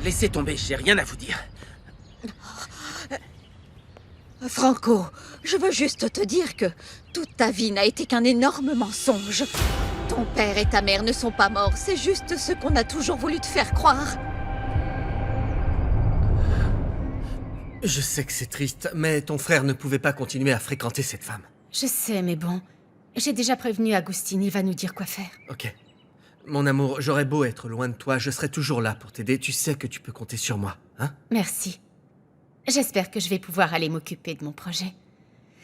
Laissez tomber, j'ai rien à vous dire. Franco, je veux juste te dire que toute ta vie n'a été qu'un énorme mensonge. Ton père et ta mère ne sont pas morts, c'est juste ce qu'on a toujours voulu te faire croire. Je sais que c'est triste, mais ton frère ne pouvait pas continuer à fréquenter cette femme. Je sais, mais bon. J'ai déjà prévenu Agustin, il va nous dire quoi faire. Ok. Mon amour, j'aurais beau être loin de toi, je serai toujours là pour t'aider. Tu sais que tu peux compter sur moi, hein? Merci. J'espère que je vais pouvoir aller m'occuper de mon projet.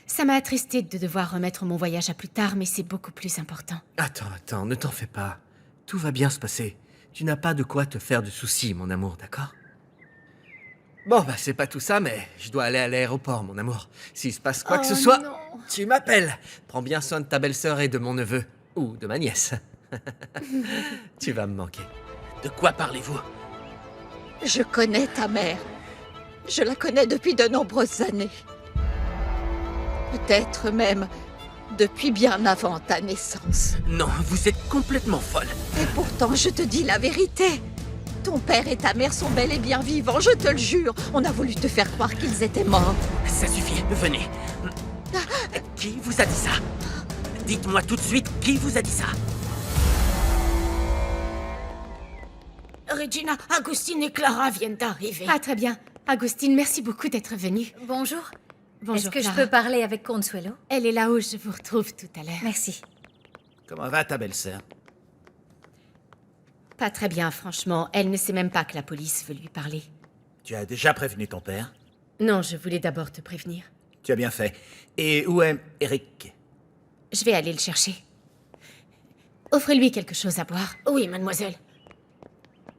Ça m'a attristé de devoir remettre mon voyage à plus tard, mais c'est beaucoup plus important. Attends, ne t'en fais pas. Tout va bien se passer. Tu n'as pas de quoi te faire de soucis, mon amour, d'accord? Bon, bah c'est pas tout ça, mais je dois aller à l'aéroport, mon amour. S'il se passe quoi que ce soit, non. tu m'appelles. Prends bien soin de ta belle-sœur et de mon neveu. Ou de ma nièce. Tu vas me manquer. De quoi parlez-vous? Je connais ta mère. Je la connais depuis de nombreuses années. Peut-être même depuis bien avant ta naissance. Non, vous êtes complètement folle. Et pourtant, je te dis la vérité. Ton père et ta mère sont bel et bien vivants, je te le jure. On a voulu te faire croire qu'ils étaient morts. Ça suffit, venez. Qui vous a dit ça? Dites-moi tout de suite qui vous a dit ça. Regina, Agustin et Clara viennent d'arriver. Ah, très bien. Agustin, merci beaucoup d'être venu. Bonjour. Bonjour, Est-ce que Clara. je peux parler avec Consuelo? Elle est là où je vous retrouve tout à l'heure. Merci. Comment va ta belle-sœur? Pas très bien, franchement. Elle ne sait même pas que la police veut lui parler. Tu as déjà prévenu ton père? Non, je voulais d'abord te prévenir. Tu as bien fait. Et où est Eric? Je vais aller le chercher. Offrez-lui quelque chose à boire. Oui, mademoiselle.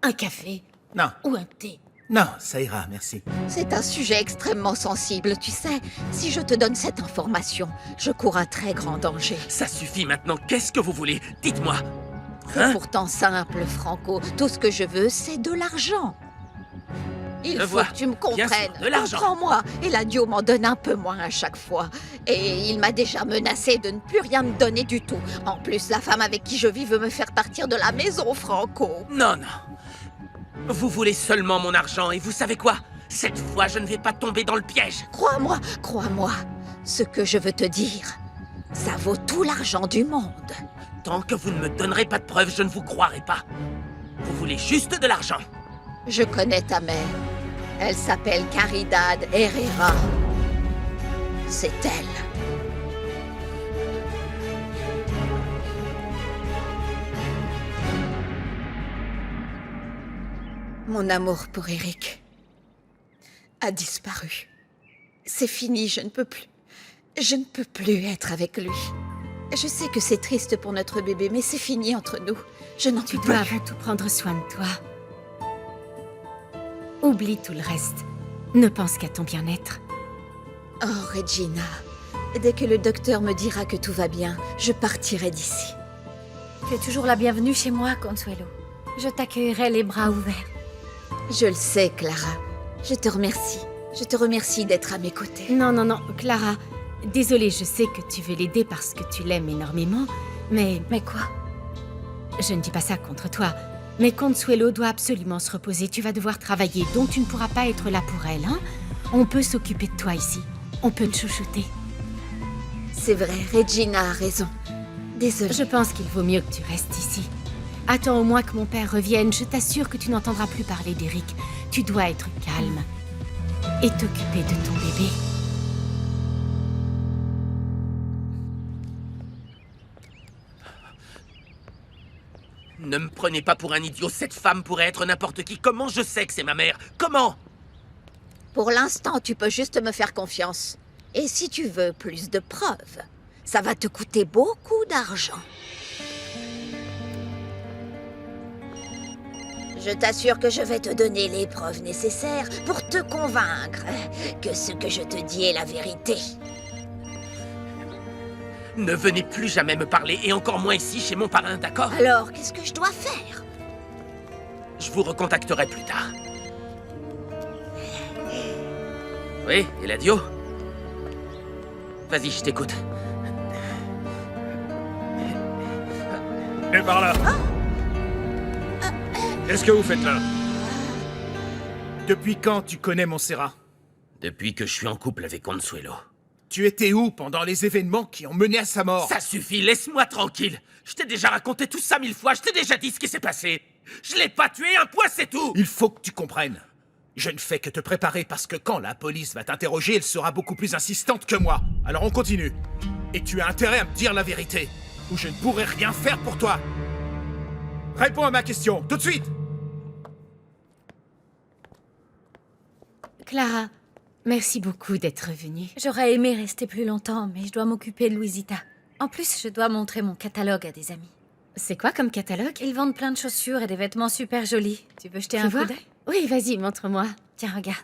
Un café Non, ou un thé. non, ça ira, merci. C'est un sujet extrêmement sensible, tu sais. Si je te donne cette information, je cours un très grand danger. Ça suffit maintenant, qu'est-ce que vous voulez? Dites-moi. C'est Hein? pourtant simple, Franco. Tout ce que je veux, c'est de l'argent. Il Je faut vois. que tu me Bien sûr, comprennes. de l'argent. Comprends-moi. Eladio m'en donne un peu moins à chaque fois. Et il m'a déjà menacé de ne plus rien me donner du tout. En plus, la femme avec qui je vis veut me faire partir de la maison, Franco. Non. Vous voulez seulement mon argent et vous savez quoi? Cette fois, je ne vais pas tomber dans le piège. Crois-moi, crois-moi. Ce que je veux te dire, ça vaut tout l'argent du monde. Tant que vous ne me donnerez pas de preuves, je ne vous croirai pas. Vous voulez juste de l'argent. Je connais ta mère. Elle s'appelle Caridad Herrera. C'est elle. Mon amour pour Eric a disparu. C'est fini, je ne peux plus. Je ne peux plus être avec lui. Je sais que c'est triste pour notre bébé, mais c'est fini entre nous. Je n'en Tu peux dois plus. avant tout prendre soin de toi. Oublie tout le reste. Ne pense qu'à ton bien-être. Oh, Regina, dès que le docteur me dira que tout va bien, je partirai d'ici. Tu es toujours la bienvenue chez moi, Consuelo. Je t'accueillerai les bras ouverts. Je le sais, Clara. Je te remercie. Je te remercie d'être à mes côtés. Non, Clara. Désolée, je sais que tu veux l'aider parce que tu l'aimes énormément, mais... Mais quoi? Je ne dis pas ça contre toi. Mais Consuelo doit absolument se reposer. Tu vas devoir travailler, donc tu ne pourras pas être là pour elle, hein? On peut s'occuper de toi ici. On peut te chouchouter. C'est vrai, Regina a raison. Désolée. Je pense qu'il vaut mieux que tu restes ici. Attends au moins que mon père revienne. Je t'assure que tu n'entendras plus parler d'Eric. Tu dois être calme et t'occuper de ton bébé. Ne me prenez pas pour un idiot, cette femme pourrait être n'importe qui. Comment je sais que c'est ma mère? Comment? Pour l'instant, tu peux juste me faire confiance. Et si tu veux plus de preuves, ça va te coûter beaucoup d'argent. Je t'assure que je vais te donner les preuves nécessaires pour te convaincre que ce que je te dis est la vérité. Ne venez plus jamais me parler, et encore moins ici chez mon parrain, d'accord? Alors, qu'est-ce que je dois faire? Je vous recontacterai plus tard. Oui, Eladio? Vas-y, je t'écoute. Et par là. Qu'est-ce que vous faites là? Depuis quand tu connais Montserrat? Depuis que je suis en couple avec Consuelo. Tu étais où pendant les événements qui ont mené à sa mort? Ça suffit, laisse-moi tranquille. Je t'ai déjà raconté tout ça 1000 fois, je t'ai déjà dit ce qui s'est passé. Je l'ai pas tué, un point c'est tout. Il faut que tu comprennes. Je ne fais que te préparer parce que quand la police va t'interroger, elle sera beaucoup plus insistante que moi. Alors on continue. Et tu as intérêt à me dire la vérité, ou je ne pourrai rien faire pour toi. Réponds à ma question, tout de suite. Clara, merci beaucoup d'être venue. J'aurais aimé rester plus longtemps, mais je dois m'occuper de Luisita. En plus, je dois montrer mon catalogue à des amis. C'est quoi comme catalogue? Ils vendent plein de chaussures et des vêtements super jolis. Tu veux jeter Tu un vois? coup d'œil? Oui, vas-y, montre-moi. Tiens, regarde.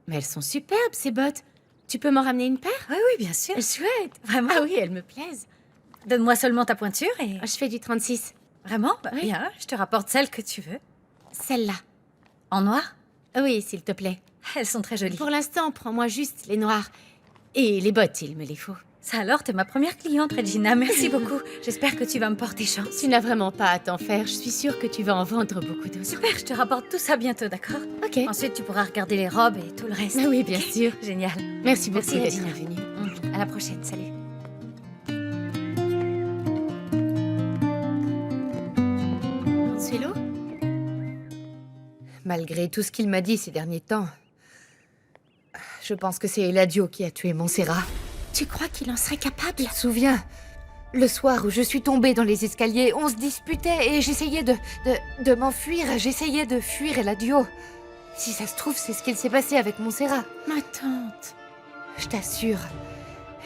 Mais elles sont superbes, ces bottes. Tu peux m'en ramener une paire? Oui, oui, bien sûr. Chouette. Vraiment? Ah oui, elles me plaisent. Donne-moi seulement ta pointure et... Je fais du 36. Vraiment? Bah, Oui. bien, je te rapporte celle que tu veux. Celle-là. En noir? Oui, s'il te plaît. Elles sont très jolies. Pour l'instant, prends-moi juste les noirs. Et les bottes, il me les faut. Ça alors, t'es ma première cliente, Regina. Merci beaucoup. J'espère que tu vas me porter chance. Tu n'as vraiment pas à t'en faire. Je suis sûre que tu vas en vendre beaucoup d'autres. Super, je te rapporte tout ça bientôt, d'accord? Ok. Ensuite, tu pourras regarder les robes et tout le reste. Ah oui, bien sûr. Génial. Merci beaucoup Merci, d'être Regina. venue. À la prochaine, salut. Consuelo? Malgré tout ce qu'il m'a dit ces derniers temps, je pense que c'est Eladio qui a tué Montserrat. Tu crois qu'il en serait capable? Tu te souviens? Le soir où je suis tombée dans les escaliers, on se disputait et j'essayais de m'enfuir. J'essayais de fuir Eladio. Si ça se trouve, c'est ce qu'il s'est passé avec Montserrat. Ma tante. Je t'assure.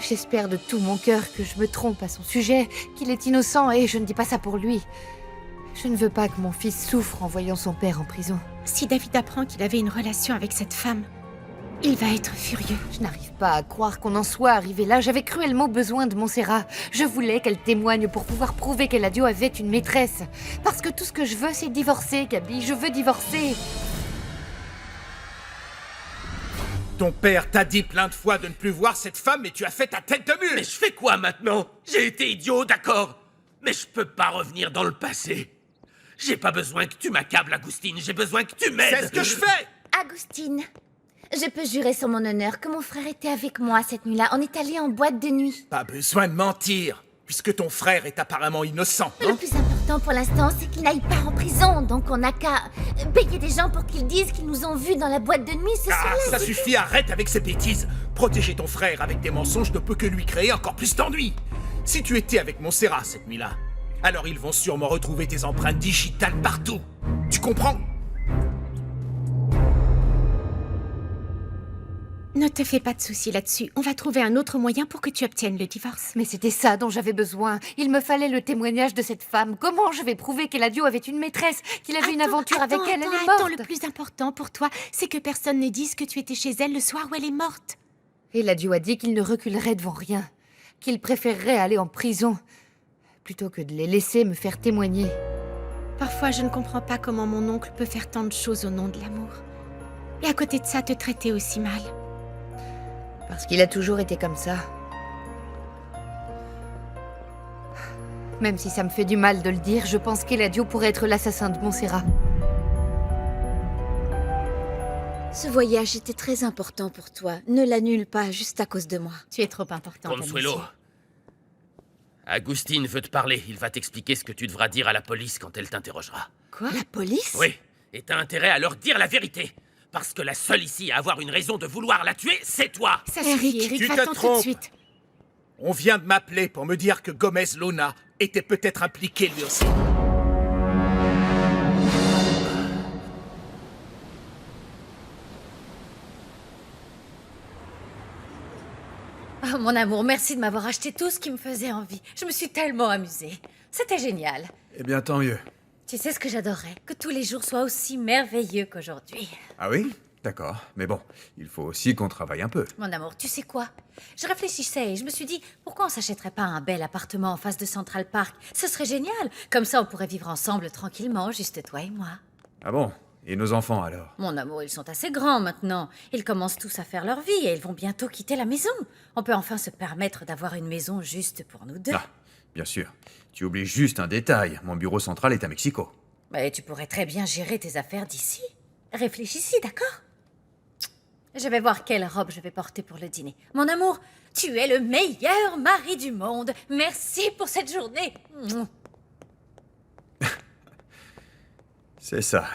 J'espère de tout mon cœur que je me trompe à son sujet, qu'il est innocent et je ne dis pas ça pour lui. Je ne veux pas que mon fils souffre en voyant son père en prison. Si David apprend qu'il avait une relation avec cette femme, il va être furieux. Je n'arrive pas à croire qu'on en soit arrivé là. J'avais cruellement besoin de Montserrat. Je voulais qu'elle témoigne pour pouvoir prouver qu'Eladio avait une maîtresse. Parce que tout ce que je veux, c'est divorcer, Gabi. Je veux divorcer. Ton père t'a dit plein de fois de ne plus voir cette femme, mais tu as fait ta tête de Mais mule. je fais quoi maintenant? J'ai été idiot, d'accord. Mais je peux pas revenir dans le passé. J'ai pas besoin que tu m'accables, Agustine. J'ai besoin que tu m'aides. C'est ce que je fais. Agustine, je peux jurer sur mon honneur que mon frère était avec moi cette nuit-là. On est allé en boîte de nuit. Pas besoin de mentir, puisque ton frère est apparemment innocent. Le plus important pour l'instant, c'est qu'il n'aille pas en prison. Donc on n'a qu'à payer des gens pour qu'ils disent qu'ils nous ont vus dans la boîte de nuit ce Ah, soir-là. ça suffit, arrête avec ces bêtises. Protéger ton frère avec des mensonges ne peut que lui créer encore plus d'ennuis. Si tu étais avec Montserrat cette nuit-là, alors ils vont sûrement retrouver tes empreintes digitales partout. Tu comprends? Ne te fais pas de soucis là-dessus. On va trouver un autre moyen pour que tu obtiennes le divorce. Mais c'était ça dont j'avais besoin. Il me fallait le témoignage de cette femme. Comment je vais prouver qu'Eladio avait une maîtresse, qu'il avait une aventure avec elle? Elle est morte. Attends, le plus important pour toi, c'est que personne ne dise que tu étais chez elle le soir où elle est morte. Eladio a dit qu'il ne reculerait devant rien. Qu'il préférerait aller en prison, plutôt que de les laisser me faire témoigner. Parfois, je ne comprends pas comment mon oncle peut faire tant de choses au nom de l'amour. Et à côté de ça, te traiter aussi mal. Parce qu'il a toujours été comme ça. Même si ça me fait du mal de le dire, je pense qu'Eladio pourrait être l'assassin de Montserrat. Ce voyage était très important pour toi. Ne l'annule pas juste à cause de moi. Tu es trop importante. Consuelo. Amicia. Agustine veut te parler. Il va t'expliquer ce que tu devras dire à la police quand elle t'interrogera. Quoi? La police? Oui, et t'as intérêt à leur dire la vérité. Parce que la seule ici à avoir une raison de vouloir la tuer, c'est toi. Ça suffit, Eric, tu te va-t'en tout de trompes. suite. On vient de m'appeler pour me dire que Gomez Luna était peut-être impliqué lui aussi. Oh, mon amour, merci de m'avoir acheté tout ce qui me faisait envie. Je me suis tellement amusée. C'était génial. Eh bien, tant mieux. Tu sais ce que j'adorerais? Que tous les jours soient aussi merveilleux qu'aujourd'hui. Ah oui? D'accord. Mais bon, il faut aussi qu'on travaille un peu. Mon amour, tu sais quoi? Je réfléchissais et je me suis dit, pourquoi on s'achèterait pas un bel appartement en face de Central Park? Ce serait génial. Comme ça, on pourrait vivre ensemble tranquillement, juste toi et moi. Ah bon? Et nos enfants alors? Mon amour, ils sont assez grands maintenant. Ils commencent tous à faire leur vie et ils vont bientôt quitter la maison. On peut enfin se permettre d'avoir une maison juste pour nous deux. Ah, bien sûr. Tu oublies juste un détail. Mon bureau central est à Mexico. Mais tu pourrais très bien gérer tes affaires d'ici. Réfléchis-y, d'accord? Je vais voir quelle robe je vais porter pour le dîner. Mon amour, tu es le meilleur mari du monde. Merci pour cette journée. C'est ça.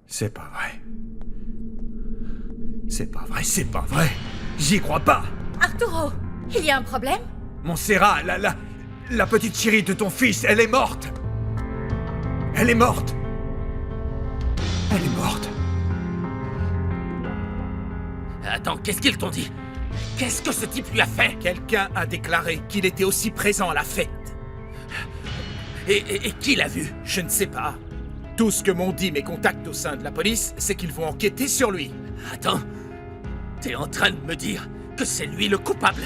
C'est pas vrai. C'est pas vrai, c'est pas vrai. J'y crois pas. Arturo, il y a un problème? Montserrat, la petite chérie de ton fils, elle est morte. Elle est morte. Elle est morte. Attends, qu'est-ce qu'ils t'ont dit? Qu'est-ce que ce type lui a fait? Quelqu'un a déclaré qu'il était aussi présent à la fête. Et qui l'a vu? Je ne sais pas. Tout ce que m'ont dit mes contacts au sein de la police, c'est qu'ils vont enquêter sur lui. Attends, t'es en train de me dire que c'est lui le coupable?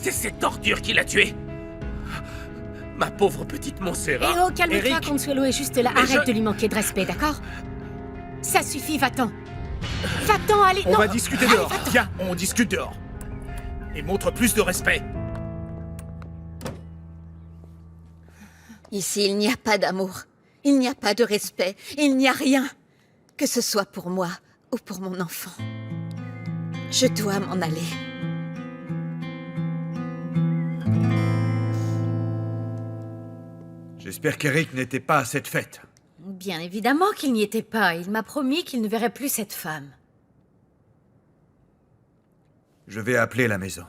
C'est cette ordure qui l'a tué? Ma pauvre petite Montserrat. Eh oh, calme-toi, Eric. Consuelo est juste là. Mais Arrête de lui manquer de respect, d'accord? Ça suffit, va-t'en. Va-t'en, allez. On non. va discuter Allez, dehors. va-t'en. Viens, on discute dehors. Et montre plus de respect. Ici, il n'y a pas d'amour. Il n'y a pas de respect. Il n'y a rien. Que ce soit pour moi ou pour mon enfant. Je dois m'en aller. J'espère qu'Eric n'était pas à cette fête. Bien évidemment qu'il n'y était pas. Il m'a promis qu'il ne verrait plus cette femme. Je vais appeler la maison.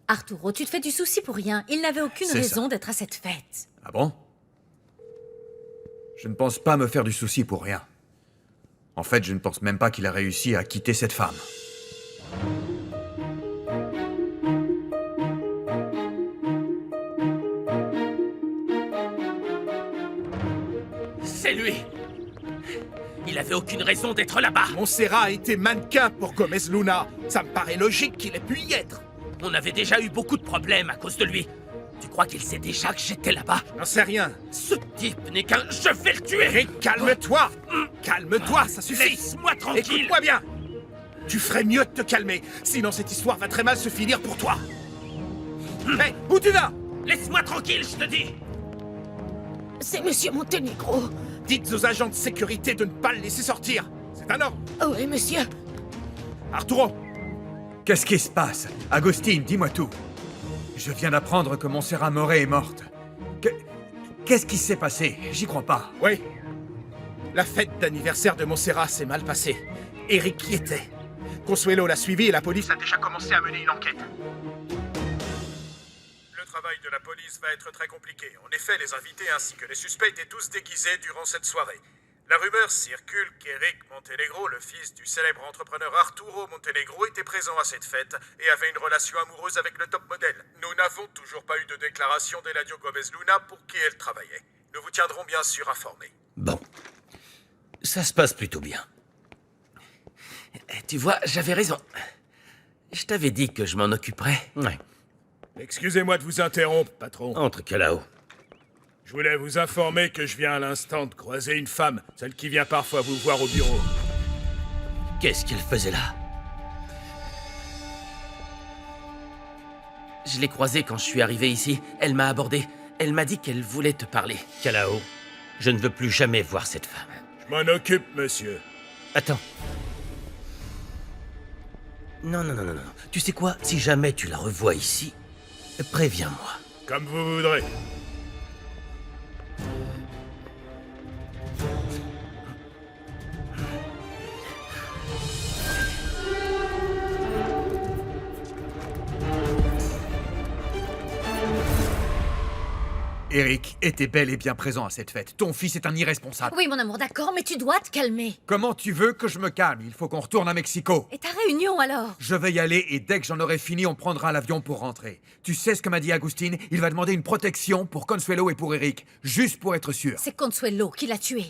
Arturo, tu te fais du souci pour rien. Il n'avait aucune C'est raison ça. d'être à cette fête. Ah bon? Je ne pense pas me faire du souci pour rien. En fait, je ne pense même pas qu'il a réussi à quitter cette femme. C'est lui. Il avait aucune raison d'être là-bas. Montserrat a été mannequin pour Gomez Luna. Ça me paraît logique qu'il ait pu y être. On avait déjà eu beaucoup de problèmes à cause de lui. Tu crois qu'il sait déjà que j'étais là-bas? J'en sais rien. Ce type n'est qu'un... Je vais le tuer! Eric, calme-toi. Calme-toi, ça suffit. Laisse-moi tranquille! Écoute-moi bien. Tu ferais mieux de te calmer, sinon cette histoire va très mal se finir pour toi. Hé, où tu vas? Laisse-moi tranquille, je te dis! C'est Monsieur Montenegro. Dites aux agents de sécurité de ne pas le laisser sortir. C'est un ordre. Oh oui, monsieur. Arturo, Qu'est-ce qui se passe? Agostine, dis-moi tout. Je viens d'apprendre que Montserrat Moret est morte. Qu'est-ce qui s'est passé? J'y crois pas. oui. La fête d'anniversaire de Montserrat s'est mal passée. Eric y était. Consuelo l'a suivi et la police a déjà commencé à mener une enquête. Le travail de la police va être très compliqué. En effet, les invités ainsi que les suspects étaient tous déguisés durant cette soirée. La rumeur circule qu'Eric Montenegro, le fils du célèbre entrepreneur Arturo Montenegro, était présent à cette fête et avait une relation amoureuse avec le top modèle. Nous n'avons toujours pas eu de déclaration d'Eladio Gomez Luna pour qui elle travaillait. Nous vous tiendrons bien sûr informés. Bon. Ça se passe plutôt bien. Tu vois, j'avais raison. Je t'avais dit que je m'en occuperais. Ouais. Excusez-moi de vous interrompre, patron. Entre que là-haut. Je voulais vous informer que je viens à l'instant de croiser une femme, celle qui vient parfois vous voir au bureau. Qu'est-ce qu'elle faisait là? Je l'ai croisée quand je suis arrivé ici. Elle m'a abordé. Elle m'a dit qu'elle voulait te parler. Kalao, je ne veux plus jamais voir cette femme. Je m'en occupe, monsieur. Attends. Non. Tu sais quoi? Si jamais tu la revois ici, préviens-moi. Comme vous voudrez. Eric était bel et bien présent à cette fête. Ton fils est un irresponsable. Oui, mon amour, d'accord, mais tu dois te calmer. Comment tu veux que je me calme? Il faut qu'on retourne à Mexico. Et ta réunion, alors? Je vais y aller et dès que j'en aurai fini, on prendra l'avion pour rentrer. Tu sais ce que m'a dit Agustine? Il va demander une protection pour Consuelo et pour Eric, juste pour être sûr. C'est Consuelo qui l'a tué.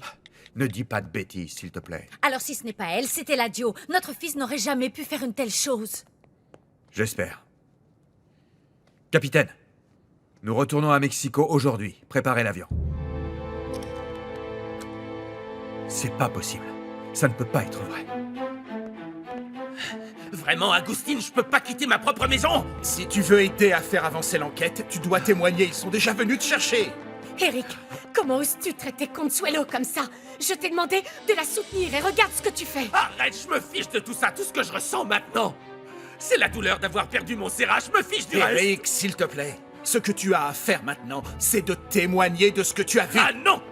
Ne dis pas de bêtises, s'il te plaît. Alors si ce n'est pas elle, c'était Eladio. Notre fils n'aurait jamais pu faire une telle chose. J'espère. Capitaine, nous retournons à Mexico aujourd'hui. Préparez l'avion. C'est pas possible. Ça ne peut pas être vrai. Vraiment, Agustin, je peux pas quitter ma propre maison. Si tu veux aider à faire avancer l'enquête, tu dois témoigner, ils sont déjà venus te chercher. Eric, comment oses-tu traiter Consuelo comme ça? Je t'ai demandé de la soutenir et regarde ce que tu fais. Arrête, je me fiche de tout ça. Tout ce que je ressens maintenant, c'est la douleur d'avoir perdu Montserrat. Je me fiche du reste. Eric, s'il te plaît, ce que tu as à faire maintenant, c'est de témoigner de ce que tu as vu. Ah non!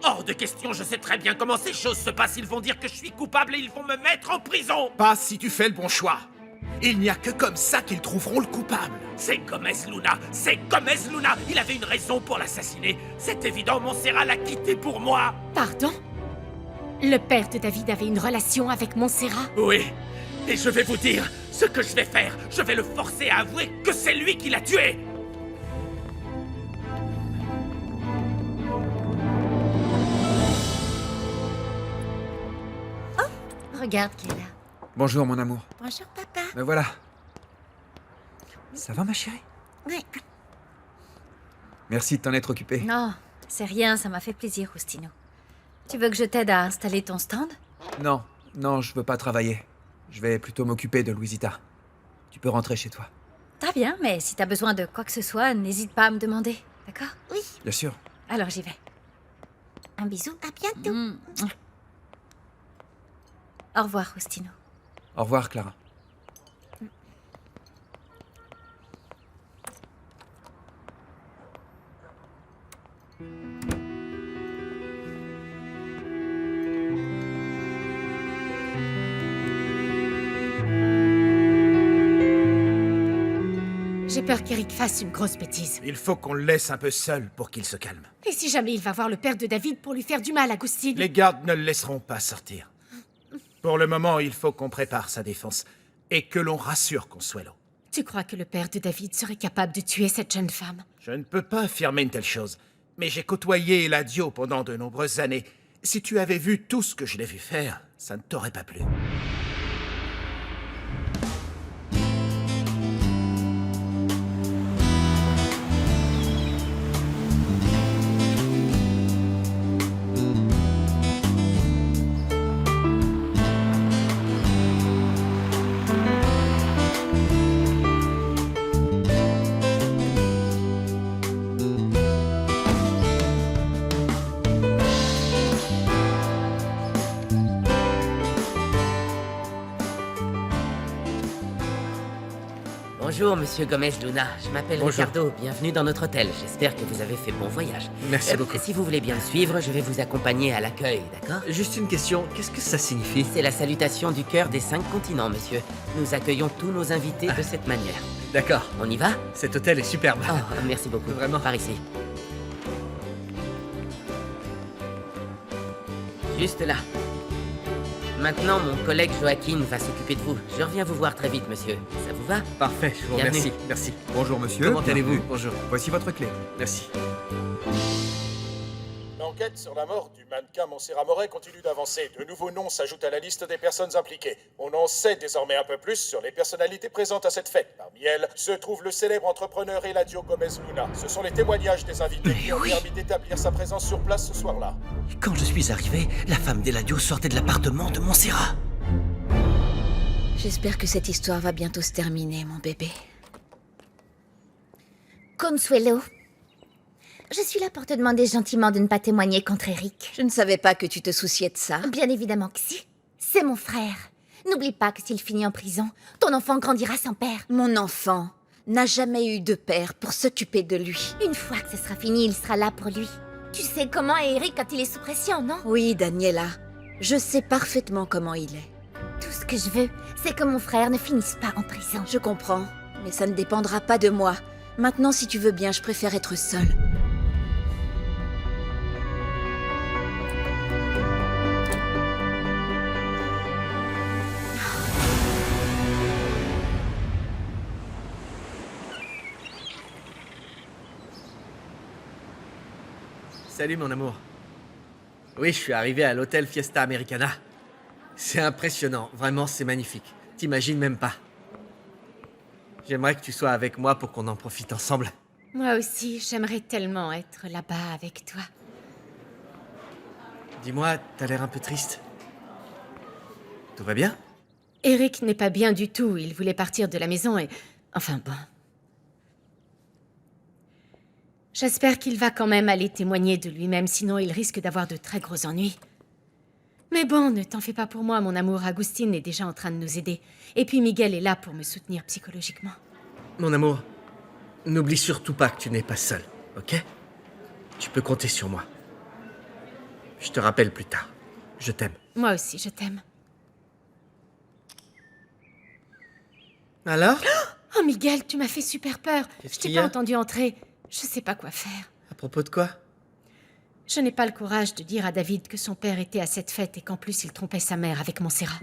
Hors de question, je sais très bien comment ces choses se passent. Ils vont dire que je suis coupable et ils vont me mettre en prison. Pas si tu fais le bon choix. Il n'y a que comme ça qu'ils trouveront le coupable. C'est Gomez Luna, c'est Gomez Luna. Il avait une raison pour l'assassiner. C'est évident, Montserrat l'a quitté pour moi. Pardon? Le père de David avait une relation avec Montserrat? Oui, et je vais vous dire ce que je vais faire. Je vais le forcer à avouer que c'est lui qui l'a tué. Regarde qui est là. Bonjour, mon amour. Bonjour, papa. Me voilà. Ça va, ma chérie? Ouais. Merci de t'en être occupée. Non, c'est rien, ça m'a fait plaisir, Faustino. Tu veux que je t'aide à installer ton stand? Non, non, je veux pas travailler. Je vais plutôt m'occuper de Louisita. Tu peux rentrer chez toi. Très bien, mais si t'as besoin de quoi que ce soit, n'hésite pas à me demander, d'accord? Oui, Bien sûr. Alors j'y vais. Un bisou. à bientôt. Au revoir, Faustino. Au revoir, Clara. J'ai peur qu'Eric fasse une grosse bêtise. Il faut qu'on le laisse un peu seul pour qu'il se calme. Et si jamais il va voir le père de David pour lui faire du mal, Agustin? Les gardes ne le laisseront pas sortir. Pour le moment, il faut qu'on prépare sa défense et que l'on rassure Consuelo. Tu crois que le père de David serait capable de tuer cette jeune femme? Je ne peux pas affirmer une telle chose, mais j'ai côtoyé Eladio pendant de nombreuses années. Si tu avais vu tout ce que je l'ai vu faire, ça ne t'aurait pas plu. Bonjour, monsieur Gomez Luna. Je m'appelle Bonjour. Ricardo. Bienvenue dans notre hôtel. J'espère que vous avez fait bon voyage. Merci beaucoup. Si vous voulez bien me suivre, je vais vous accompagner à l'accueil, d'accord? Juste une question, qu'est-ce que ça signifie? C'est la salutation du cœur des 5 continents, monsieur. Nous accueillons tous nos invités de cette manière. D'accord. On y va? Cet hôtel est superbe. Oh, merci beaucoup. Vraiment. Par ici. Juste là. Maintenant, mon collègue Joaquin va s'occuper de vous. Je reviens vous voir très vite, monsieur. Ça vous va? Parfait, je vous Bienvenue. remercie. Merci. Bonjour, monsieur. Comment Bienvenue. allez-vous? Bonjour. Voici votre clé. Merci. L'enquête sur la mort du mannequin Montserrat Moret continue d'avancer. De nouveaux noms s'ajoutent à la liste des personnes impliquées. On en sait désormais un peu plus sur les personnalités présentes à cette fête. Parmi elles se trouve le célèbre entrepreneur Eladio Gomez Luna. Ce sont les témoignages des invités qui ont permis d'établir sa présence sur place ce soir-là. Quand je suis arrivé, la femme d'Eladio sortait de l'appartement de Montserrat. J'espère que cette histoire va bientôt se terminer, mon bébé. Consuelo, je suis là pour te demander gentiment de ne pas témoigner contre Eric. Je ne savais pas que tu te souciais de ça. Bien évidemment que si. C'est mon frère. N'oublie pas que s'il finit en prison, ton enfant grandira sans père. Mon enfant n'a jamais eu de père pour s'occuper de lui. Une fois que ce sera fini, il sera là pour lui. Tu sais comment est Eric quand il est sous pression, non? Oui, Daniela, je sais parfaitement comment il est. Tout ce que je veux, c'est que mon frère ne finisse pas en prison. Je comprends, mais ça ne dépendra pas de moi. Maintenant, si tu veux bien, je préfère être seule. Salut mon amour. Oui, je suis arrivé à l'hôtel Fiesta Americana. C'est impressionnant, vraiment c'est magnifique. T'imagines même pas. J'aimerais que tu sois avec moi pour qu'on en profite ensemble. Moi aussi, j'aimerais tellement être là-bas avec toi. Dis-moi, t'as l'air un peu triste. Tout va bien? Eric n'est pas bien du tout. Il voulait partir de la maison et... Enfin bon. J'espère qu'il va quand même aller témoigner de lui-même, sinon il risque d'avoir de très gros ennuis. Mais bon, ne t'en fais pas pour moi, mon amour. Agustin est déjà en train de nous aider. Et puis Miguel est là pour me soutenir psychologiquement. Mon amour, n'oublie surtout pas que tu n'es pas seul, ok? Tu peux compter sur moi. Je te rappelle plus tard. Je t'aime. Moi aussi, je t'aime. Alors? Oh, Miguel, tu m'as fait super peur. Qu'est-ce Je t'ai qu'il y pas a entendu entrer. Je sais pas quoi faire. À propos de quoi? Je n'ai pas le courage de dire à David que son père était à cette fête et qu'en plus il trompait sa mère avec Montserrat.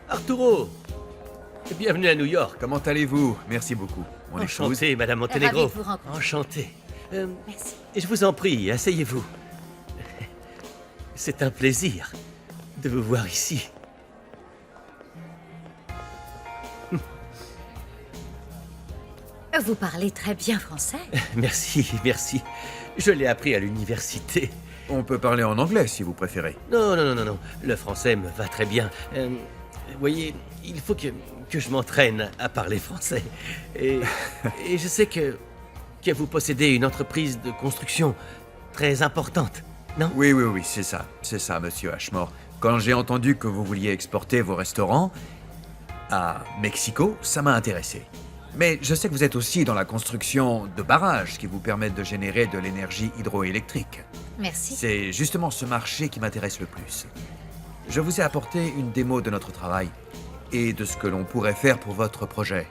Arturo, bienvenue à New York. Comment allez-vous? Merci beaucoup. Mon épouse. Enchanté, Madame Montenegro. Ravi de vous rencontrer. Enchanté. Merci. Je vous en prie, asseyez-vous. C'est un plaisir de vous voir ici. Vous parlez très bien français. Merci, merci. Je l'ai appris à l'université. On peut parler en anglais si vous préférez. Non. Le français me va très bien. Vous voyez, il faut que je m'entraîne à parler français. Et je sais que vous possédez une entreprise de construction très importante, non? Oui, c'est ça, monsieur Ashmore. Quand j'ai entendu que vous vouliez exporter vos restaurants à Mexico, ça m'a intéressé. Mais je sais que vous êtes aussi dans la construction de barrages qui vous permettent de générer de l'énergie hydroélectrique. Merci. C'est justement ce marché qui m'intéresse le plus. Je vous ai apporté une démo de notre travail et de ce que l'on pourrait faire pour votre projet.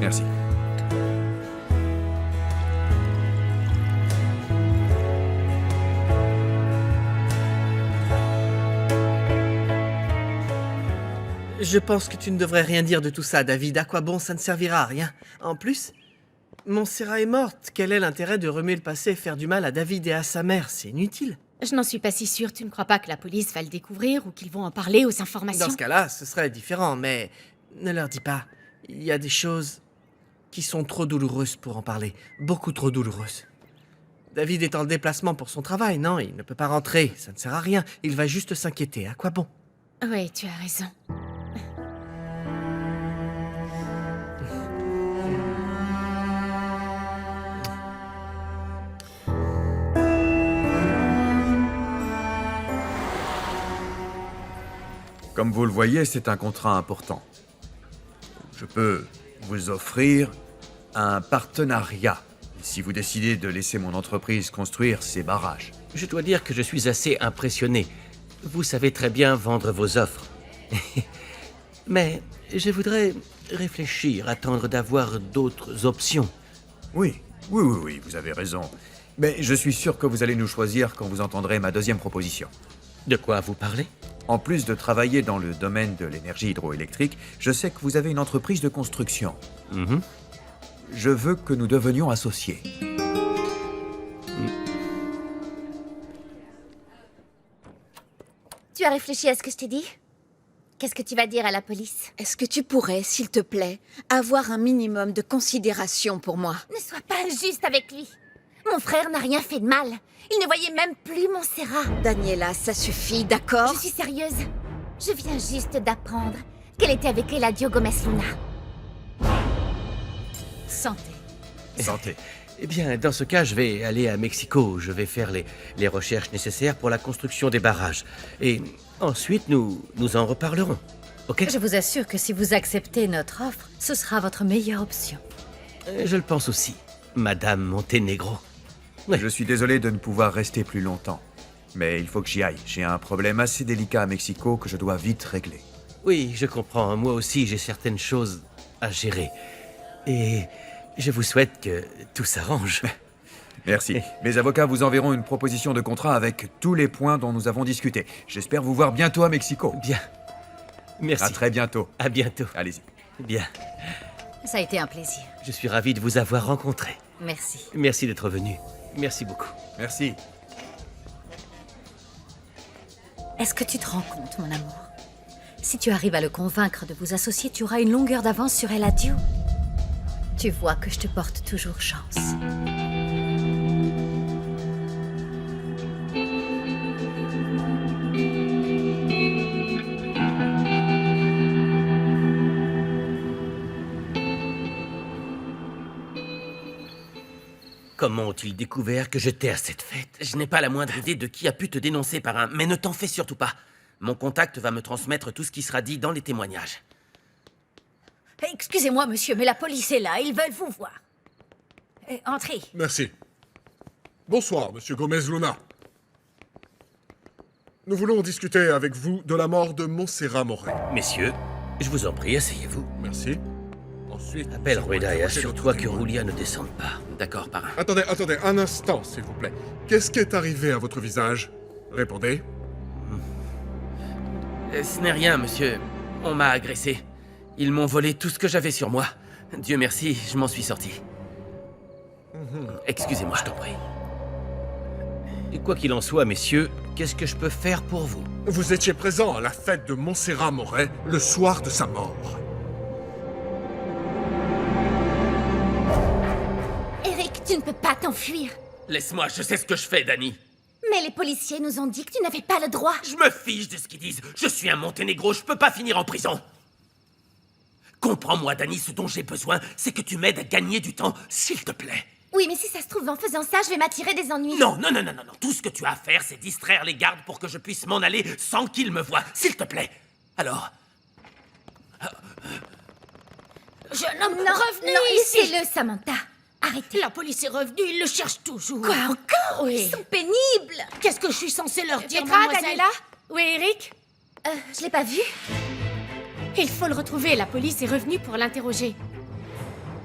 Merci. Je pense que tu ne devrais rien dire de tout ça, David. À quoi bon, ça ne servira à rien. En plus, Montserrat est morte. Quel est l'intérêt de remuer le passé et faire du mal à David et à sa mère? C'est inutile. Je n'en suis pas si sûre. Tu ne crois pas que la police va le découvrir ou qu'ils vont en parler aux informations? Dans ce cas-là, ce serait différent, mais ne leur dis pas. Il y a des choses qui sont trop douloureuses pour en parler. Beaucoup trop douloureuses. David est en déplacement pour son travail, non? Il ne peut pas rentrer. Ça ne sert à rien. Il va juste s'inquiéter. À quoi bon? Oui, tu as raison. Comme vous le voyez, c'est un contrat important. Je peux vous offrir un partenariat si vous décidez de laisser mon entreprise construire ces barrages. Je dois dire que je suis assez impressionné. Vous savez très bien vendre vos offres. Mais je voudrais réfléchir, attendre d'avoir d'autres options. Oui, vous avez raison. Mais je suis sûr que vous allez nous choisir quand vous entendrez ma deuxième proposition. De quoi vous parlez? En plus de travailler dans le domaine de l'énergie hydroélectrique, je sais que vous avez une entreprise de construction. Je veux que nous devenions associés. Tu as réfléchi à ce que je t'ai dit? Qu'est-ce que tu vas dire à la police? Est-ce que tu pourrais, s'il te plaît, avoir un minimum de considération pour moi? Ne sois pas injuste avec lui. Mon frère n'a rien fait de mal. Il ne voyait même plus Montserrat. Daniela, ça suffit, d'accord? Je suis sérieuse. Je viens juste d'apprendre qu'elle était avec Eladio Gomez Luna. Santé. Santé. Eh bien, dans ce cas, je vais aller à Mexico. Je vais faire les recherches nécessaires pour la construction des barrages. Et ensuite, nous en reparlerons. Ok? Je vous assure que si vous acceptez notre offre, ce sera votre meilleure option. Je le pense aussi, Madame Montenegro. Je suis désolé de ne pouvoir rester plus longtemps. Mais il faut que j'y aille. J'ai un problème assez délicat à Mexico que je dois vite régler. Oui, je comprends. Moi aussi, j'ai certaines choses à gérer. Et je vous souhaite que tout s'arrange. Merci. Mes avocats vous enverront une proposition de contrat avec tous les points dont nous avons discuté. J'espère vous voir bientôt à Mexico. Bien. Merci. À très bientôt. À bientôt. Allez-y. Bien. Ça a été un plaisir. Je suis ravi de vous avoir rencontré. Merci. Merci d'être venu. Merci beaucoup. Merci. Est-ce que tu te rends compte, mon amour? Si tu arrives à le convaincre de vous associer, tu auras une longueur d'avance sur Eladio. Tu vois que je te porte toujours chance. Comment ont-ils découvert que j'étais à cette fête? Je n'ai pas la moindre idée de qui a pu te dénoncer par un... Mais ne t'en fais surtout pas. Mon contact va me transmettre tout ce qui sera dit dans les témoignages. Excusez-moi, monsieur, mais la police est là. Ils veulent vous voir. Entrez. Merci. Bonsoir, monsieur Gomez-Luna. Nous voulons discuter avec vous de la mort de Montserrat Moret. Messieurs, je vous en prie, asseyez-vous. Merci. Ensuite... Appelle Rueda et assure-toi que Roulia ne descende pas. D'accord, parrain. Attendez, un instant, s'il vous plaît. Qu'est-ce qui est arrivé à votre visage? Répondez. Ce n'est rien, monsieur. On m'a agressé. Ils m'ont volé tout ce que j'avais sur moi. Dieu merci, je m'en suis sorti. Excusez-moi, je t'en prie. Et quoi qu'il en soit, messieurs, qu'est-ce que je peux faire pour vous? Vous étiez présent à la fête de Montserrat Moret le soir de sa mort. Eric, tu ne peux pas t'enfuir. Laisse-moi, je sais ce que je fais, Dani. Mais les policiers nous ont dit que tu n'avais pas le droit. Je me fiche de ce qu'ils disent. Je suis un Monténégro, je peux pas finir en prison. Comprends-moi, Dani, ce dont j'ai besoin, c'est que tu m'aides à gagner du temps, s'il te plaît. Oui, mais si ça se trouve, en faisant ça, je vais m'attirer des ennuis. Non. Tout ce que tu as à faire, c'est distraire les gardes pour que je puisse m'en aller sans qu'ils me voient, s'il te plaît. Alors... Jeune homme Non, revenu non, ici. laissez-le, Samantha. Arrêtez. La police est revenue, ils le cherchent toujours. Quoi encore? Oui. Ils sont pénibles. Qu'est-ce que je suis censée leur dire, Petra, mademoiselle? Daniela? Oui, Eric? Je l'ai pas vu. Il faut le retrouver, la police est revenue pour l'interroger.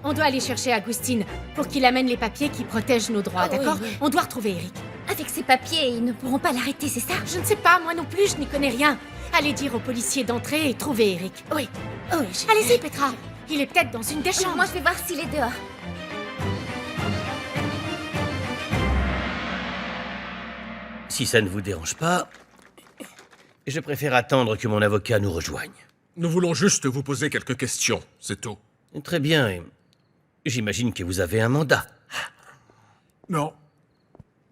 On doit aller chercher Agustin pour qu'il amène les papiers qui protègent nos droits, Oui, d'accord? oui. On doit retrouver Eric. Avec ces papiers, ils ne pourront pas l'arrêter, c'est ça? Je ne sais pas, moi non plus, je n'y connais rien. Allez dire aux policiers d'entrer et trouver Eric. Oui. Oui, Allez-y, Petra. Il est peut-être dans une des chambres. Moi, je vais voir s'il est dehors. Si ça ne vous dérange pas, je préfère attendre que mon avocat nous rejoigne. Nous voulons juste vous poser quelques questions, c'est tout. Très bien, et j'imagine que vous avez un mandat. Non.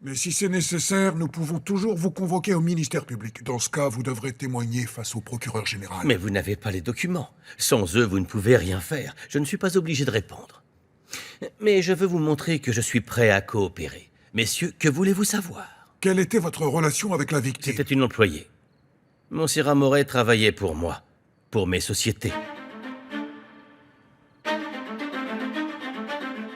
Mais si c'est nécessaire, nous pouvons toujours vous convoquer au ministère public. Dans ce cas, vous devrez témoigner face au procureur général. Mais vous n'avez pas les documents. Sans eux, vous ne pouvez rien faire. Je ne suis pas obligé de répondre. Mais je veux vous montrer que je suis prêt à coopérer. Messieurs, que voulez-vous savoir? Quelle était votre relation avec la victime? C'était une employée. Montserrat Moret travaillait pour moi, pour mes sociétés.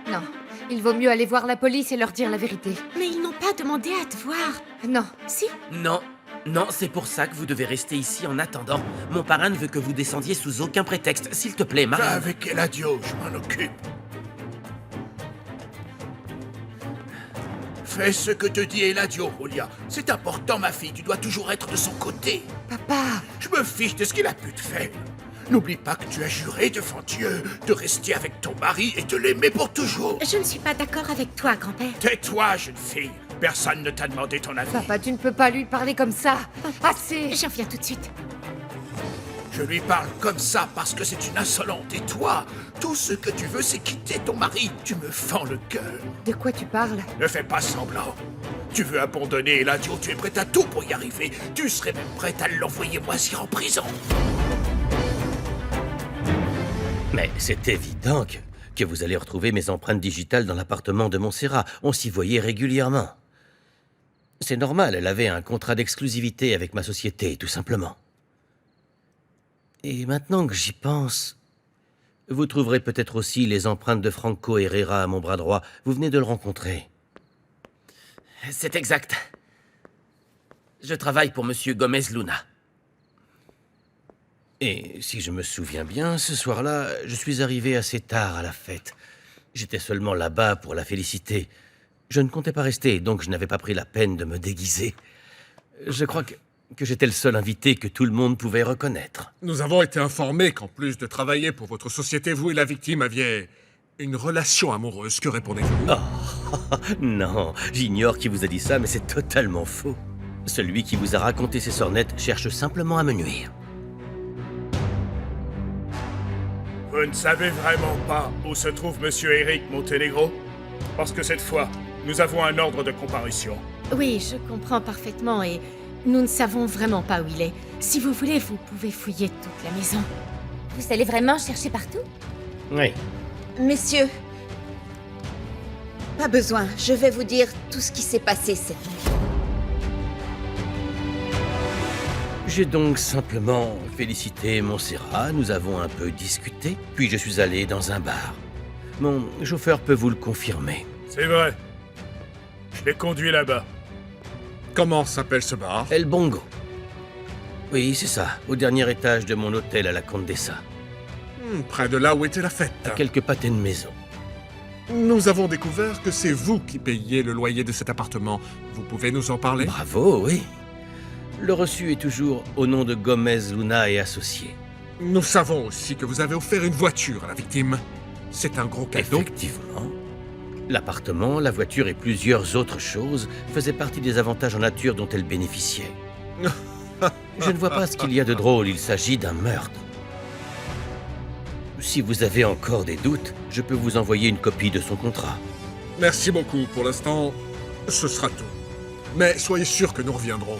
Non, il vaut mieux aller voir la police et leur dire la vérité. Mais ils n'ont pas demandé à te voir. Non. Si? Non, c'est pour ça que vous devez rester ici en attendant. Mon parrain ne veut que vous descendiez sous aucun prétexte. S'il te plaît, Va Marie. avec Eladio, je m'en occupe. Fais ce que te dit Eladio, Julia. C'est important, ma fille, tu dois toujours être de son côté. Papa! Je me fiche de ce qu'il a pu te faire. N'oublie pas que tu as juré devant Dieu de rester avec ton mari et de l'aimer pour toujours. Je ne suis pas d'accord avec toi, grand-père. Tais-toi, jeune fille. Personne ne t'a demandé ton avis. Papa, tu ne peux pas lui parler comme ça. Assez! J'en viens tout de suite. Je lui parle comme ça parce que c'est une insolente. Et toi, tout ce que tu veux, c'est quitter ton mari. Tu me fends le cœur. De quoi tu parles? Ne fais pas semblant. Tu veux abandonner Eladio, tu es prête à tout pour y arriver. Tu serais même prête à l'envoyer moisir en prison. Mais c'est évident que vous allez retrouver mes empreintes digitales dans l'appartement de Montserrat. On s'y voyait régulièrement. C'est normal, elle avait un contrat d'exclusivité avec ma société, tout simplement. Et maintenant que j'y pense, vous trouverez peut-être aussi les empreintes de Franco Herrera à mon bras droit. Vous venez de le rencontrer. C'est exact. Je travaille pour Monsieur Gomez-Luna. Et si je me souviens bien, ce soir-là, je suis arrivé assez tard à la fête. J'étais seulement là-bas pour la féliciter. Je ne comptais pas rester, donc je n'avais pas pris la peine de me déguiser. Je crois que j'étais le seul invité que tout le monde pouvait reconnaître. Nous avons été informés qu'en plus de travailler pour votre société, vous et la victime aviez Une relation amoureuse, que répondez-vous? Oh, non, j'ignore qui vous a dit ça, mais c'est totalement faux. Celui qui vous a raconté ces sornettes cherche simplement à me nuire. Vous ne savez vraiment pas où se trouve Monsieur Eric Montenegro? Parce que cette fois, nous avons un ordre de comparution. Oui, je comprends parfaitement et nous ne savons vraiment pas où il est. Si vous voulez, vous pouvez fouiller toute la maison. Vous allez vraiment chercher partout? Oui. Messieurs, pas besoin. Je vais vous dire tout ce qui s'est passé cette nuit. J'ai donc simplement félicité Montserrat, nous avons un peu discuté, puis je suis allé dans un bar. Mon chauffeur peut vous le confirmer. C'est vrai. Je l'ai conduit là-bas. Comment s'appelle ce bar? El Bongo. Oui, c'est ça, au dernier étage de mon hôtel à la Condessa. Près de là où était la fête. À quelques pâtés de maison. Nous avons découvert que c'est vous qui payiez le loyer de cet appartement. Vous pouvez nous en parler? Bravo, oui. Le reçu est toujours au nom de Gomez, Luna et associés. Nous savons aussi que vous avez offert une voiture à la victime. C'est un gros cadeau. Effectivement. L'appartement, la voiture et plusieurs autres choses faisaient partie des avantages en nature dont elle bénéficiait. Je ne vois pas ce qu'il y a de drôle, il s'agit d'un meurtre. Si vous avez encore des doutes, je peux vous envoyer une copie de son contrat. Merci beaucoup. Pour l'instant, ce sera tout. Mais soyez sûr que nous reviendrons.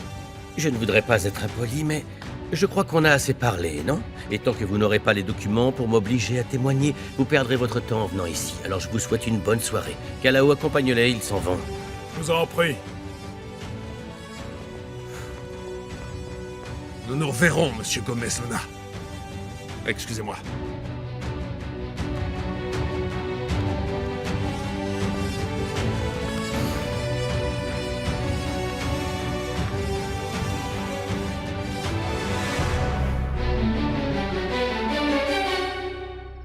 Je ne voudrais pas être impoli, mais je crois qu'on a assez parlé, non? Et tant que vous n'aurez pas les documents pour m'obliger à témoigner, vous perdrez votre temps en venant ici. Alors je vous souhaite une bonne soirée. Kalao accompagne-les, ils s'en vont. Je vous en prie. Nous nous reverrons, Monsieur Gomez-Luna. Excusez-moi.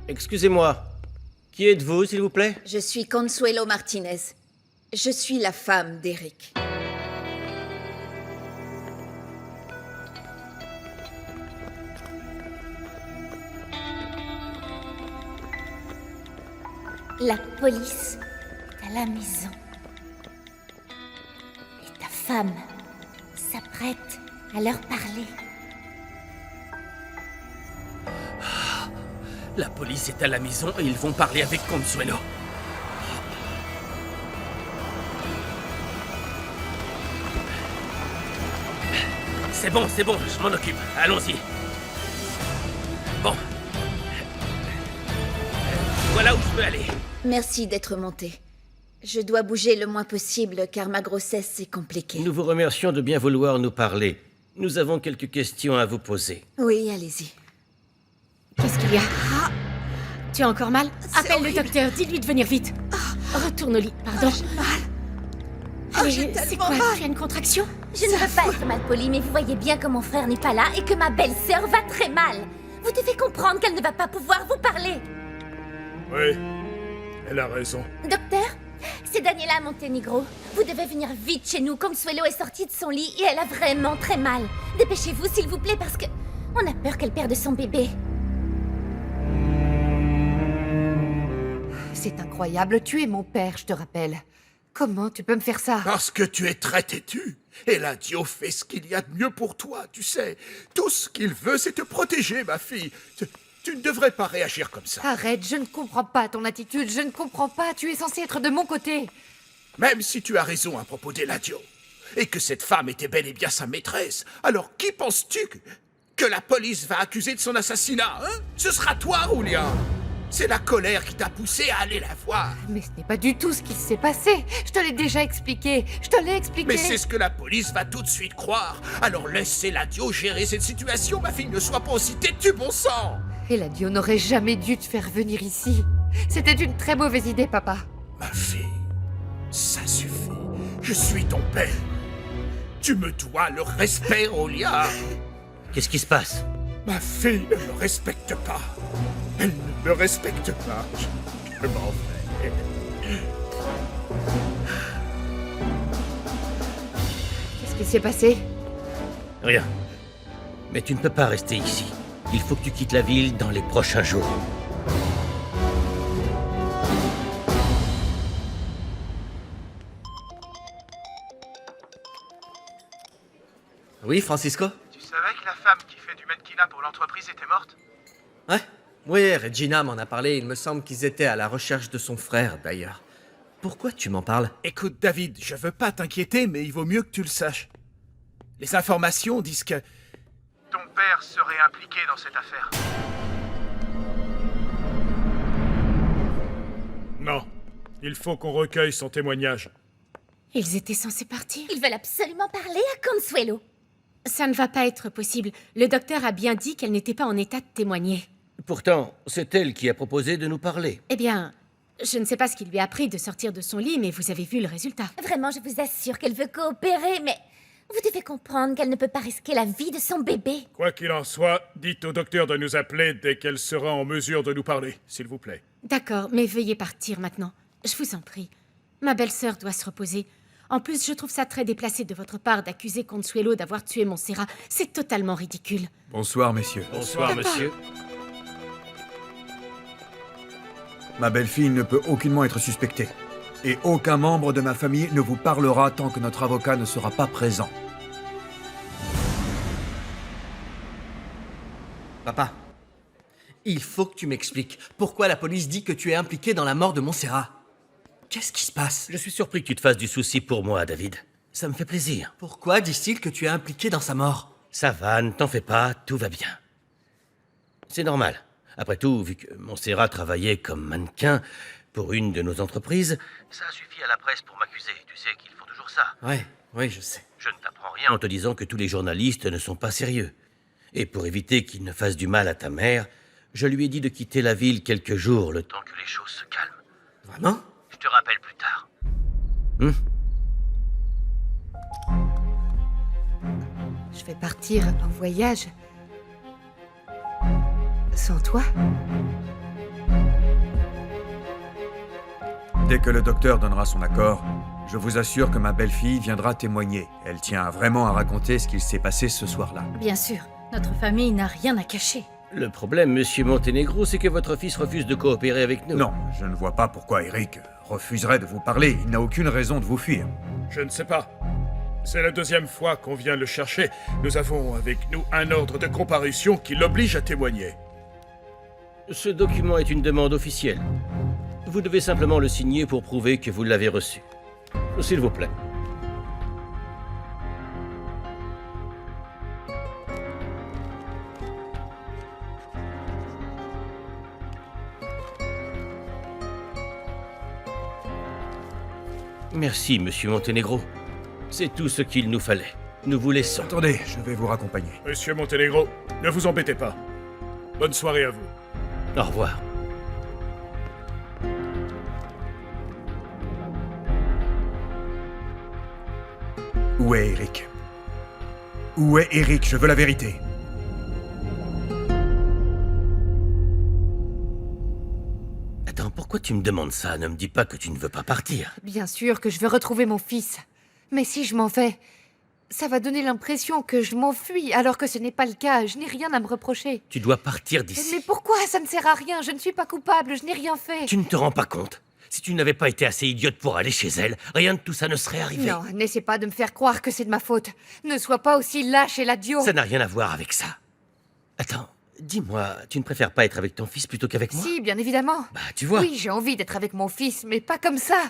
Excusez-moi. Qui êtes-vous, s'il vous plaît? Je suis Consuelo Martinez. Je suis la femme d'Eric. La police est à la maison. Et ta femme s'apprête à leur parler. La police est à la maison et ils vont parler avec Consuelo. C'est bon, je m'en occupe. Allons-y. Bon. Voilà où je peux aller. Merci d'être monté. Je dois bouger le moins possible car ma grossesse est compliquée. Nous vous remercions de bien vouloir nous parler. Nous avons quelques questions à vous poser. Oui, allez-y. Qu'est-ce qu'il y a? Tu as encore mal? Appelle le docteur, dis-lui de venir vite. Retourne au lit, pardon. J'ai mal. Allez, c'est quoi? Tu as une contraction? Je ne veux pas être mal polie, mais vous voyez bien que mon frère n'est pas là et que ma belle-sœur va très mal. Vous devez comprendre qu'elle ne va pas pouvoir vous parler. Oui, elle a raison. Docteur, c'est Daniela Montenegro. Vous devez venir vite chez nous. Consuelo est sortie de son lit et elle a vraiment très mal. Dépêchez-vous, s'il vous plaît, parce que on a peur qu'elle perde son bébé. C'est incroyable, tu es mon père, je te rappelle. Comment tu peux me faire ça? Parce que tu es très têtu. Et Eladio fait ce qu'il y a de mieux pour toi, tu sais. Tout ce qu'il veut, c'est te protéger, ma fille. Tu ne devrais pas réagir comme ça. Arrête, je ne comprends pas ton attitude, je ne comprends pas, tu es censé être de mon côté. Même si tu as raison à propos d'Eladio, et que cette femme était bel et bien sa maîtresse, alors qui penses-tu que la police va accuser de son assassinat, hein? Ce sera toi, Julia. C'est la colère qui t'a poussé à aller la voir. Mais ce n'est pas du tout ce qui s'est passé. Je te l'ai déjà expliqué. Mais c'est ce que la police va tout de suite croire. Alors laisse Eladio gérer cette situation, ma fille. Ne sois pas aussi têtu, bon sang. Eladio n'aurait jamais dû te faire venir ici. C'était une très mauvaise idée, papa. Ma fille, ça suffit. Je suis ton père. Tu me dois le respect, Olia. Qu'est-ce qui se passe? Ma fille ne me respecte pas. Elle ne me respecte pas. Je m'en vais. Qu'est-ce qui s'est passé? Rien. Mais tu ne peux pas rester ici. Il faut que tu quittes la ville dans les prochains jours. Oui, Francisco? Tu savais que la femme qui fait du mannequinat pour l'entreprise était morte? Ouais. Oui, Regina m'en a parlé. Il me semble qu'ils étaient à la recherche de son frère, d'ailleurs. Pourquoi tu m'en parles? Écoute, David, je veux pas t'inquiéter, mais il vaut mieux que tu le saches. Les informations disent que... Ton père serait impliqué dans cette affaire. Non. Il faut qu'on recueille son témoignage. Ils étaient censés partir. Ils veulent absolument parler à Consuelo. Ça ne va pas être possible. Le docteur a bien dit qu'elle n'était pas en état de témoigner. Pourtant, c'est elle qui a proposé de nous parler. Eh bien, je ne sais pas ce qui lui a pris de sortir de son lit, mais vous avez vu le résultat. Vraiment, je vous assure qu'elle veut coopérer, mais vous devez comprendre qu'elle ne peut pas risquer la vie de son bébé. Quoi qu'il en soit, dites au docteur de nous appeler dès qu'elle sera en mesure de nous parler, s'il vous plaît. D'accord, mais veuillez partir maintenant. Je vous en prie. Ma belle-sœur doit se reposer. En plus, je trouve ça très déplacé de votre part d'accuser Consuelo d'avoir tué Montserrat. C'est totalement ridicule. Bonsoir, messieurs. Bonsoir, monsieur. Ma belle-fille ne peut aucunement être suspectée. Et aucun membre de ma famille ne vous parlera tant que notre avocat ne sera pas présent. Papa, il faut que tu m'expliques pourquoi la police dit que tu es impliqué dans la mort de Montserrat. Qu'est-ce qui se passe? Je suis surpris que tu te fasses du souci pour moi, David. Ça me fait plaisir. Pourquoi disent-ils que tu es impliqué dans sa mort? Ça va, ne t'en fais pas, tout va bien. C'est normal. Après tout, vu que Montserrat travaillait comme mannequin pour une de nos entreprises, ça a suffi à la presse pour m'accuser. Tu sais qu'ils font toujours ça. Oui, je sais. Je ne t'apprends rien en te disant que tous les journalistes ne sont pas sérieux. Et pour éviter qu'ils ne fassent du mal à ta mère, je lui ai dit de quitter la ville quelques jours, le temps que les choses se calment. Vraiment? Je te rappelle plus tard. Je vais partir en voyage. Sans toi? Dès que le docteur donnera son accord, je vous assure que ma belle-fille viendra témoigner. Elle tient vraiment à raconter ce qu'il s'est passé ce soir-là. Bien sûr, notre famille n'a rien à cacher. Le problème, monsieur Montenegro, c'est que votre fils refuse de coopérer avec nous. Non, je ne vois pas pourquoi Eric refuserait de vous parler. Il n'a aucune raison de vous fuir. Je ne sais pas. C'est la deuxième fois qu'on vient le chercher. Nous avons avec nous un ordre de comparution qui l'oblige à témoigner. Ce document est une demande officielle. Vous devez simplement le signer pour prouver que vous l'avez reçu. S'il vous plaît. Merci, monsieur Montenegro. C'est tout ce qu'il nous fallait. Nous vous laissons. Attendez, je vais vous raccompagner. Monsieur Montenegro, ne vous embêtez pas. Bonne soirée à vous. Au revoir. Où est Eric? Où est Eric? Je veux la vérité. Attends, pourquoi tu me demandes ça? Ne me dis pas que tu ne veux pas partir. Bien sûr que je veux retrouver mon fils. Mais si je m'en vais, ça va donner l'impression que je m'enfuis, alors que ce n'est pas le cas. Je n'ai rien à me reprocher. Tu dois partir d'ici. Mais pourquoi? Ça ne sert à rien. Je ne suis pas coupable. Je n'ai rien fait. Tu ne te rends pas compte? Si tu n'avais pas été assez idiote pour aller chez elle, rien de tout ça ne serait arrivé. Non, n'essaie pas de me faire croire que c'est de ma faute. Ne sois pas aussi lâche et ladio. Ça n'a rien à voir avec ça. Attends, dis-moi, tu ne préfères pas être avec ton fils plutôt qu'avec moi? Si, bien évidemment. Bah, tu vois. Oui, j'ai envie d'être avec mon fils, mais pas comme ça.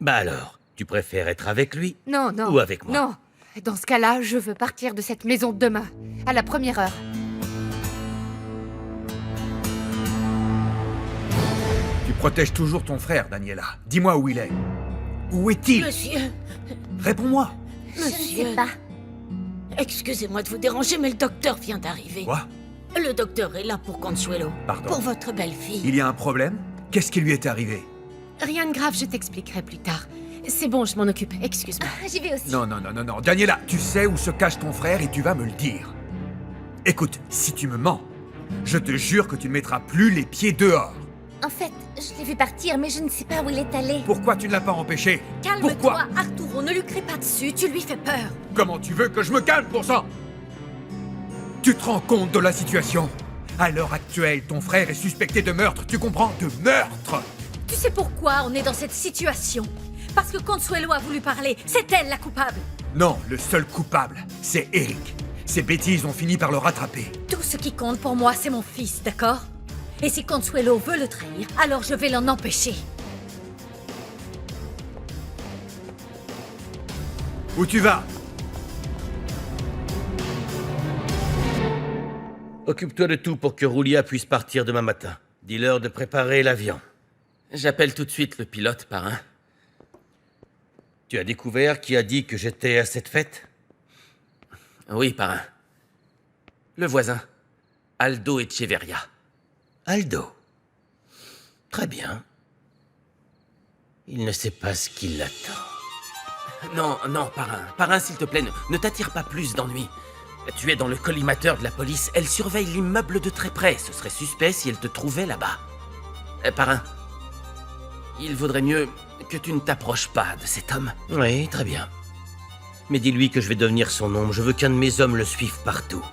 Bah alors, tu préfères être avec lui? Non, non. Ou avec moi? Non. Dans ce cas-là, je veux partir de cette maison demain, à la première heure. Tu protèges toujours ton frère, Daniela. Dis-moi où il est. Où est-il? Monsieur, Réponds-moi. Je ne sais pas. excusez-moi de vous déranger, mais le docteur vient d'arriver. Quoi? Le docteur est là pour Consuelo. Pardon. Pour votre belle-fille. Il y a un problème? Qu'est-ce qui lui est arrivé? Rien de grave, je t'expliquerai plus tard. C'est bon, je m'en occupe, excuse-moi. J'y vais aussi. Non, non, non, non, non. Daniela, tu sais où se cache ton frère et tu vas me le dire. Écoute, si tu me mens, je te jure que tu ne mettras plus les pieds dehors. En fait, je l'ai vu partir, mais je ne sais pas où il est allé. Pourquoi tu ne l'as pas empêché? Calme-toi, Pourquoi? Arturo, ne lui crie pas dessus, tu lui fais peur. Comment tu veux que je me calme pour ça? Tu te rends compte de la situation? À l'heure actuelle, ton frère est suspecté de meurtre, tu comprends? De meurtre! Tu sais pourquoi on est dans cette situation? Parce que Consuelo a voulu parler, c'est elle la coupable. Non, le seul coupable, c'est Eric. Ces bêtises ont fini par le rattraper. Tout ce qui compte pour moi, c'est mon fils, d'accord? Et si Consuelo veut le trahir, alors je vais l'en empêcher. Où tu vas? Occupe-toi de tout pour que Roulia puisse partir demain matin. Dis-leur de préparer l'avion. J'appelle tout de suite le pilote, parrain. Tu as découvert qui a dit que j'étais à cette fête? Oui, parrain. Le voisin, Aldo Echeverria. Aldo. Très bien. Il ne sait pas ce qui l'attend. Non, non, parrain. Parrain, s'il te plaît, ne t'attire pas plus d'ennuis. Tu es dans le collimateur de la police. Elle surveille l'immeuble de très près. Ce serait suspect si elle te trouvait là-bas. Parrain, il vaudrait mieux que tu ne t'approches pas de cet homme. Oui, très bien. Mais dis-lui que je vais devenir son ombre. Je veux qu'un de mes hommes le suive partout.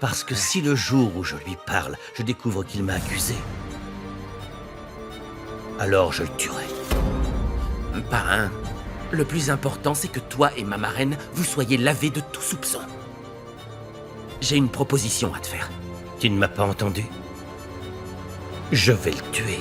Parce que si le jour où je lui parle, je découvre qu'il m'a accusé, alors je le tuerai. Parrain, le plus important, c'est que toi et ma marraine, vous soyez lavés de tout soupçon. J'ai une proposition à te faire. Tu ne m'as pas entendu? Je vais le tuer.